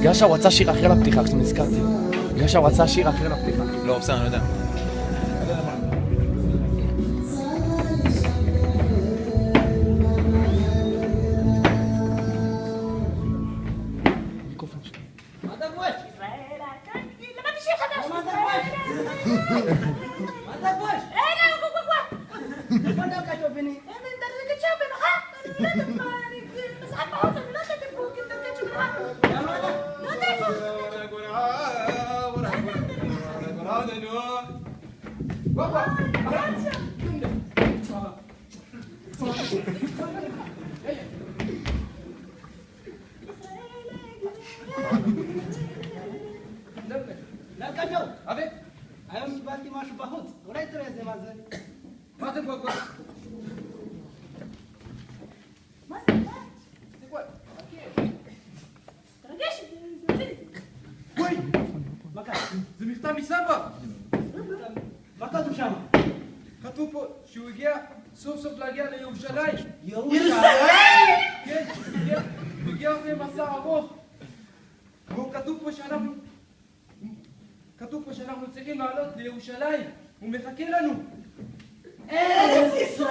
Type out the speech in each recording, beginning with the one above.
גשה הוא רצה שיר אחר לפתיחה, עכשיו נזכרתי. גשה הוא רצה שיר אחר לפתיחה. לא, בסדר, אני לא יודע. היום קיבלתי משהו בחוץ, אולי תראה איזה מה זה. מה זה פה? מה זה? זה quoi? תרגש, וואי! מה קרה? זה מכתב מסבא! מה כתוב שם? כתוב פה שהוא הגיע סוף סוף להגיע לירושלים. ירושלים? כן, הוא הגיע אחרי מסע ארוך. והוא כתוב פה שאנחנו צריכים לעלות לירושלים. הוא מחכה לנו. ארץ ישראל!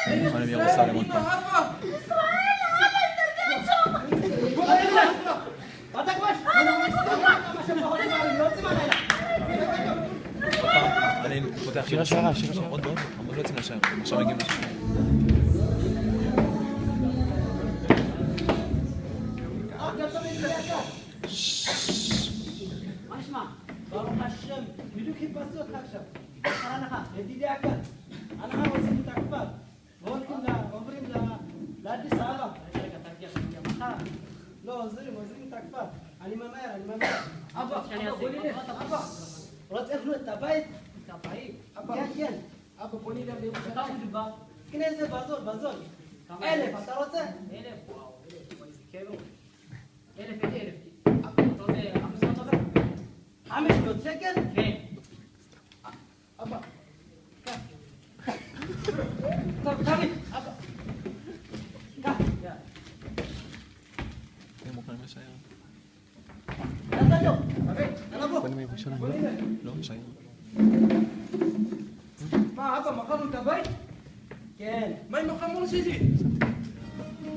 אני מירושלים עוד פעם. אבא! ישראל, אבא התארגן שם! אתה כבר? אני פותח שיר השערה, שיר השערה. עוד לא יוצאים לשער, עכשיו מגיעים לשער. מה שמע? ברוך השם, בדיוק חיפשתי אותך עכשיו. קרה לך, ידידי היקר. אנחנו רוצים את הכפר. ועוברים לאדיס אבבה. רגע, תרגיע, מחר. לא, עוזרים את הכפר. אני ממהר. אבא, בוא נלך, אבא. רוצה לקנות את הבית? את הבית? כן. אבא, בוא נלך לירושלים. כמה מדובר? קנה את זה בזול. 1,000, אתה רוצה? 1,000, וואו, 1,000, איזה כאילו. 1,000, אתה רוצה 500 שקל? כן. אבא. טוב, תביא, אבא. קח. הם מוכנים לשער? יאללה בוא. בוא מירושלים. לא, לשער. מה, אבא, מכרנו את הבית? כן. מה עם החמור שלי?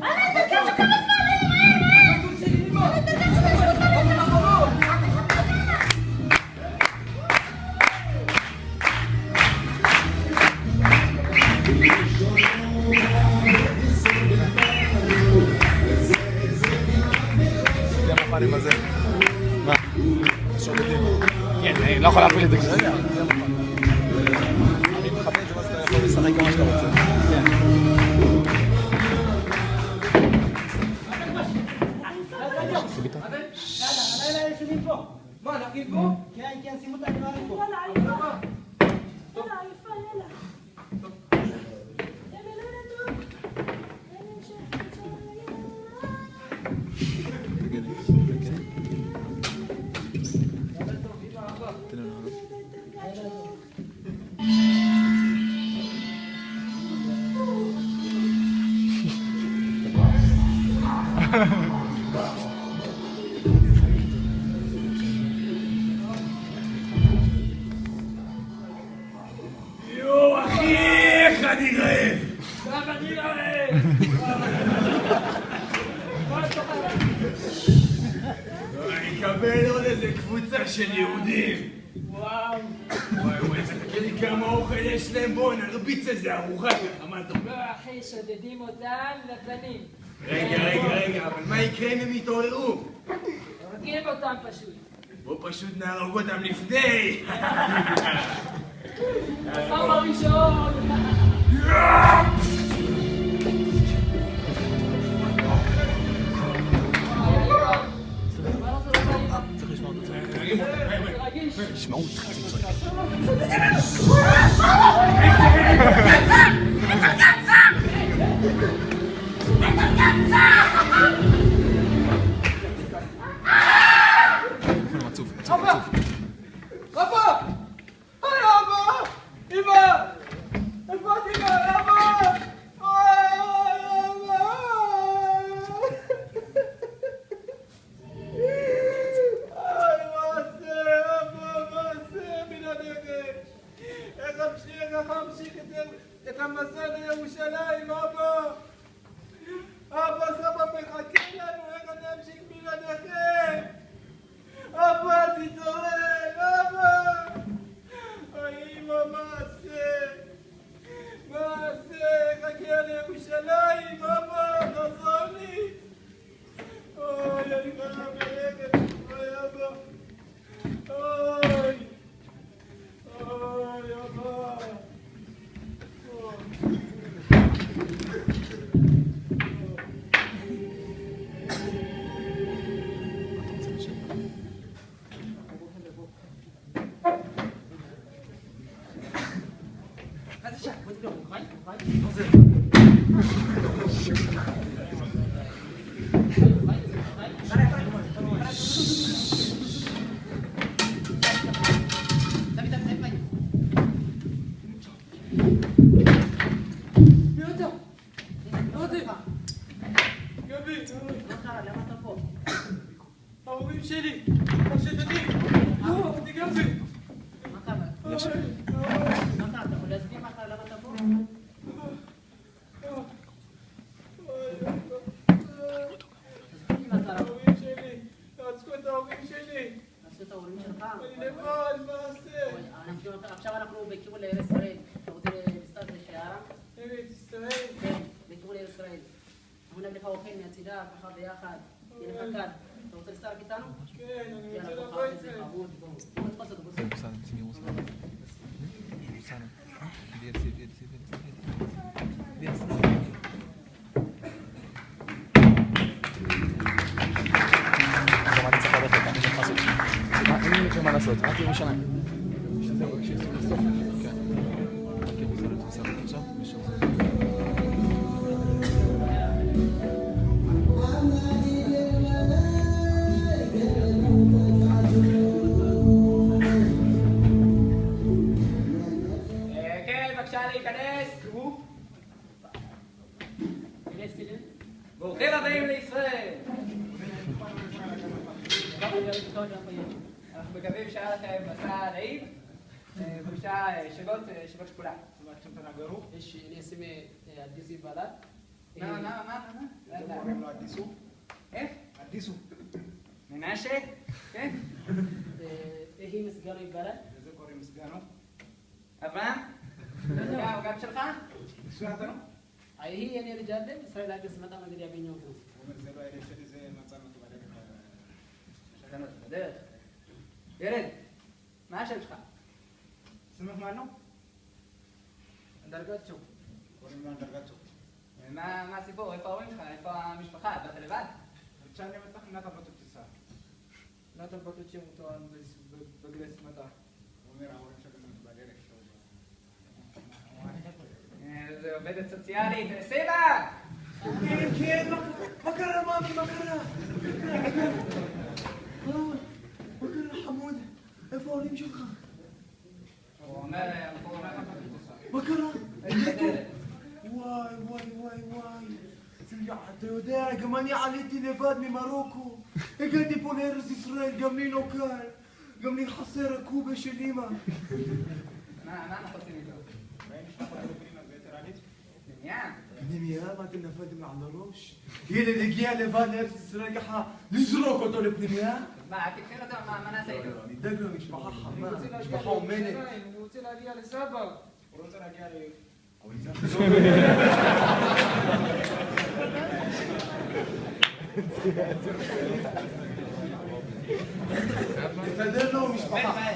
אלה, תתרגש כמה זמן! החמור שלי, אמא! זה מוכן עם הזה. מה? שודדים. כן, אני לא יכול להפיל את זה כזה. רגע, זה מוכן. אני מכבד את זה, אז אתה יכול לשחק כמה שאתה רוצה. כן. הלילה ישנים פה. מה, נקים פה? כן, שימו את הדברים פה. יאללה, עייפה. יאללה, עייפה, יאללה. יואו, אחי, איך אני רעב! גם אני רעב! אני אקבל עוד איזה קבוצה של יהודים! וואו! וואי, תסתכל לי כמה אוכל יש להם, בואו נרביץ איזה ארוחה ככה, מה אתה אומר? לא, אחי, שודדים אותם לבנים. רגע, אבל מה יקרה אם הם יתעוררו? הורגים אותם פשוט. בוא פשוט נהרוג אותם לפני! הפעם הראשון! צריך לשמוע את זה. תשמעו אותך. עצוב. אבא! אבא! היי אבא! אמא! איפה את אמא? אבא! אבא! ההורים שלי, השדדים, אותי גם זה. מה קרה? מה קרה? אתה יכול להסביר מה קרה? למה אתה פה? ההורים שלי, רצחו את ההורים שלי. עשו את ההורים שלך? אני לבד, מה אעשה? עכשיו אנחנו בכיוון לארץ ישראל. אתה רוצה לסתת לשערה? ארץ ישראל. כן, בכיוון לארץ ישראל. אנחנו נביא לך אוכל מהצידה, ככה ביחד. יהיה לך קל. אתה רוצה לסתת איתנו? כן, אני רוצה יאללה, לבוא בוא את זה. בוא נתפוס אותו, בוא נתפוס. גם אני צריך ללכת, אני צריך לעשות. אין לי מה לעשות, רק ירושלים. זהו, כשיצאו לסוף. כן. כן, בסדר, אתה עושה רק עכשיו? כן, בבקשה להיכנס. ברוכים הבאים לישראל. אנחנו מקווים שהיה לכם מסע נעים. בבקשה, שבות שקולה. אני אשים אדיס ይባላል. קוראים לו אדיסו? איך? אדיסו. מנשה? כן? ይሄ ምስጋና ይባላል። לזה קוראים סגנו. אברהם? גם שלך? እሱ ያንተ ነው? ይሄ የኔ ልጅ አለ። እስራኤል ሀገር ስመጣ መንገድ ያገኘሁት ነው። הוא אומר, זה לא הילד שלי, זה מצאנו בדרך. בדרך. ילד, מה השם שלך? סמך מה ነው? דרגות שוב. קוראים לו אנדרגצ'ו. מה הסיפור? איפה ההורים שלך? איפה המשפחה? באת לבד? ብቻ እኔ የመጣሁ እናት አባቶች እሳ እናት አባቶቼ ሞተዋል በእግሬ ስመጣ። הוא אומר, ההורים שלי ሞቱ በደረቅ ሰው זה עובדת סוציאלית. סיבה! כן, כן, מה קרה מאמי? מה קרה? מה קרה חמוד? איפה ההורים שלך? הוא אומר, הוא אומר לך מה קרה? וואי, וואי, וואי, וואי. אתה יודע, גם אני עליתי לבד ממרוקו. הגעתי פה לארץ ישראל, גם לי לא קל. גם לי חסר הקובה של אמא. מה אנחנו עושים איתו? באים משפחות לפנימה, זה יותר עדיף? פנימייה? פנימייה? מה אתם נפלתם על הראש? ילד הגיע לבד לארץ ישראל ככה לזרוק אותו לפנימייה? מה, תקחי אותו, מה נעשה איתו? נדאג לו משפחה חמה, משפחה אומנת. אני רוצה להגיע לסבא. הוא רוצה להגיע ל... תסדר לו משפחה.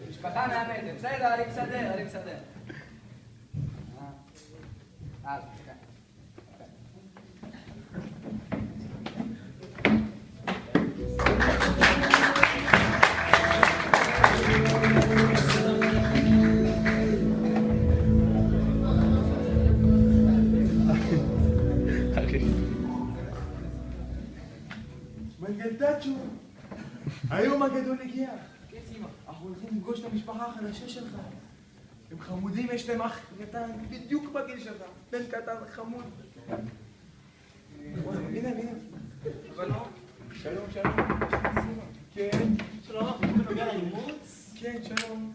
משפחה מאמנת. בסדר, אני מסדר, אני מסדר. מנגלדצ'ו, היום הגדול הגיע. אנחנו הולכים לפגוש את המשפחה החדשה שלך. הם חמודים, יש להם אח קטן, בדיוק בגיל שלך. בן קטן, חמוד. הנה, הנה. שלום. שלום, שלום. כן. שלום, אנחנו בנוגע לאימוץ. כן, שלום.